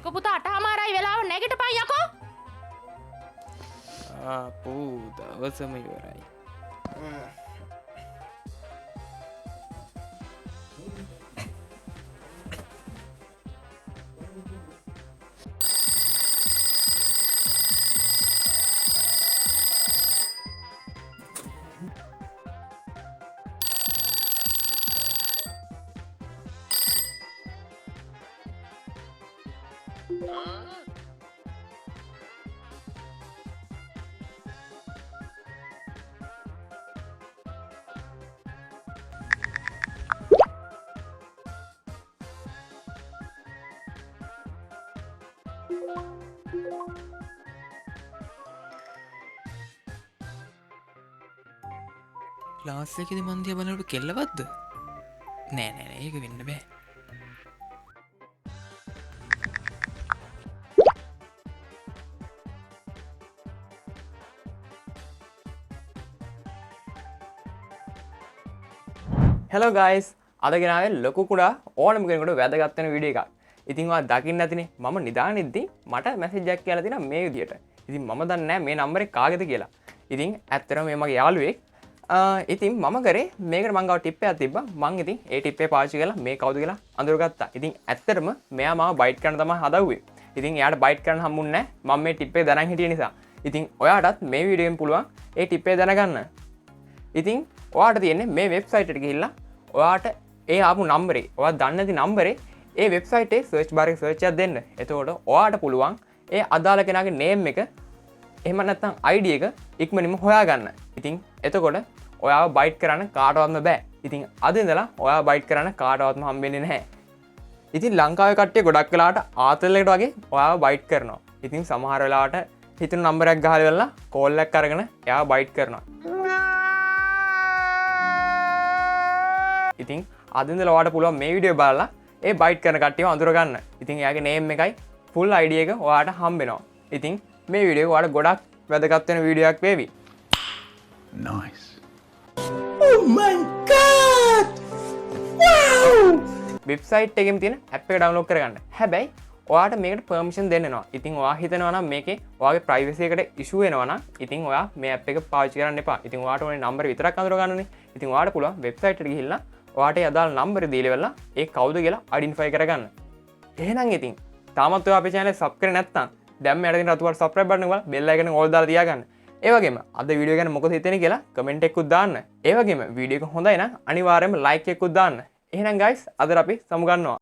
යකෝ පුතා 8:00මාරයි වෙලාව නැගිටපන් යකෝ. ආපෝ දවසම ඉවරයි. ක්ලාස් එකේදී මන් දිහා බලනකොට කෙල්ලවත්ද? නෑ නෑ නෑ ඒක වෙන්න බෑ. Hello guys, අද ගෙනාවේ ලොකු කුඩා ඕනම කෙනෙකුට වැදගත් වෙන වීඩියෝ එකක්. ඉතින් ඔයා දකින්න නැතිනේ මම නිදානෙද්දි මට මැසේජ් එකක් කියලා තියෙනවා මේ විදියට. ඉතින් මම දන්නේ නැහැ මේ නම්බරේ කාගේද කියලා. ඉතින් ඇත්තටම මේ මගේ යාළුවෙක්. ඉතින් මම කරේ මේකට මං ගාව ටිප් එකක් තිබ්බා. මං ඉතින් ඒ ටිප් එක පාවිච්චි කරලා මේ කවුද කියලා අඳුරගත්තා. ඉතින් ඇත්තටම මෙයා මාව බයිට් කරන්න තමයි හදවුවේ. ඉතින් එයාට බයිට් කරන්න හම්බුන්නේ නැහැ. මම මේ ටිප් එක දැනන් හිටිය නිසා. ඉතින් ඔයාටත් මේ වීඩියෝ එකෙන් පුළුවන් ඒ ටිප් එක දැනගන්න. ඉතින් ඔයාට තියෙන්නේ මේ වෙබ්සයිට් එකට ගිහිල්ලා ඔයාට ඒ ආපු නම්බරේ ඔයා දන්නේ නැති නම්බරේ ඒ වෙබ්සයිට් එකේ සර්ච් බාර් එකේ සර්ච් එකක් දෙන්න. එතකොට ඔයාට පුළුවන් ඒ අදාළ කෙනාගේ නේම් එක එහෙම නැත්නම් ID එක ඉක්මනින්ම හොයාගන්න. ඉතින් එතකොට ඔයාව බයිට් කරන්න කාටවත්ම බෑ. ඉතින් අද ඉඳලා ඔයාව බයිට් කරන්න කාටවත්ම හම්බෙන්නේ නැහැ. ඉතින් ලංකාවේ කට්ටිය ගොඩක් වෙලාවට ආතල් එකට වගේ ඔයාව බයිට් කරනවා. ඉතින් සමහර වෙලාවට හිතුණු නම්බරයක් ගහලා ඉවරලා කෝල් එකක් අරගෙන එයාව බයිට් කරනවා. ඉතින් අද ඉඳලා ඔයාට පුළුවන් මේ වීඩියෝ බලලා ඒ බයිට් කරන කට්ටියව අඳුරගන්න. ඉතින් එයාගේ නේම් එකයි ෆුල් ID එක ඔයාට හම්බෙනවා. ඉතින් මේ වීඩියෝ එක ඔයාට ගොඩක් වැදගත් වෙන වීඩියෝ එකක් වේවි. Nice. Oh my god! Wow! Website එකෙම තියෙන ඇප් එක ඩවුන්ලෝඩ් කරගන්න. හැබැයි ඔයාට මේකට පර්මිෂන් දෙන්න වෙනවා. ඉතින් ඔයා හිතනවා නම් මේකේ ඔයාගේ ප්‍රයිවසි එකට ඉෂුව වෙනවා නම් ඉතින් ඔයා මේ ඇප් එක පාවිච්චි කරන්න එපා. ඉතින් ඔයාට ඕනේ නම්බර විතරක් අඳුරගන්නනේ. ඉතින් ඔයාට පුළුවන් වෙබ්සයිට් එකට ගිහිල්ලා ඔයාට අදාළ නම්බර දීලා වෙලා ඒ කවුද කියලා අයිඩෙන්ටිෆයි කරගන්න. එහෙනම් ඉතින් තාමත් ඔයා අපේ channel එක subscribe කරේ නැත්නම් දැන් මෙයාට තියෙන රතුවට subscribe button එක වල bell icon එක all දාලා තියාගන්න. ඒ වගේම අද වීඩියෝ ගැන මොකද හිතෙන්නේ කියලා කමෙන්ට් එකකුත් දාන්න. ඒ වගේම වීඩියෝ එක හොඳයි නම් අනිවාර්යයෙන්ම like එකකුත් දාන්න. එහෙනම් guys අද අපි සමු ගන්නවා.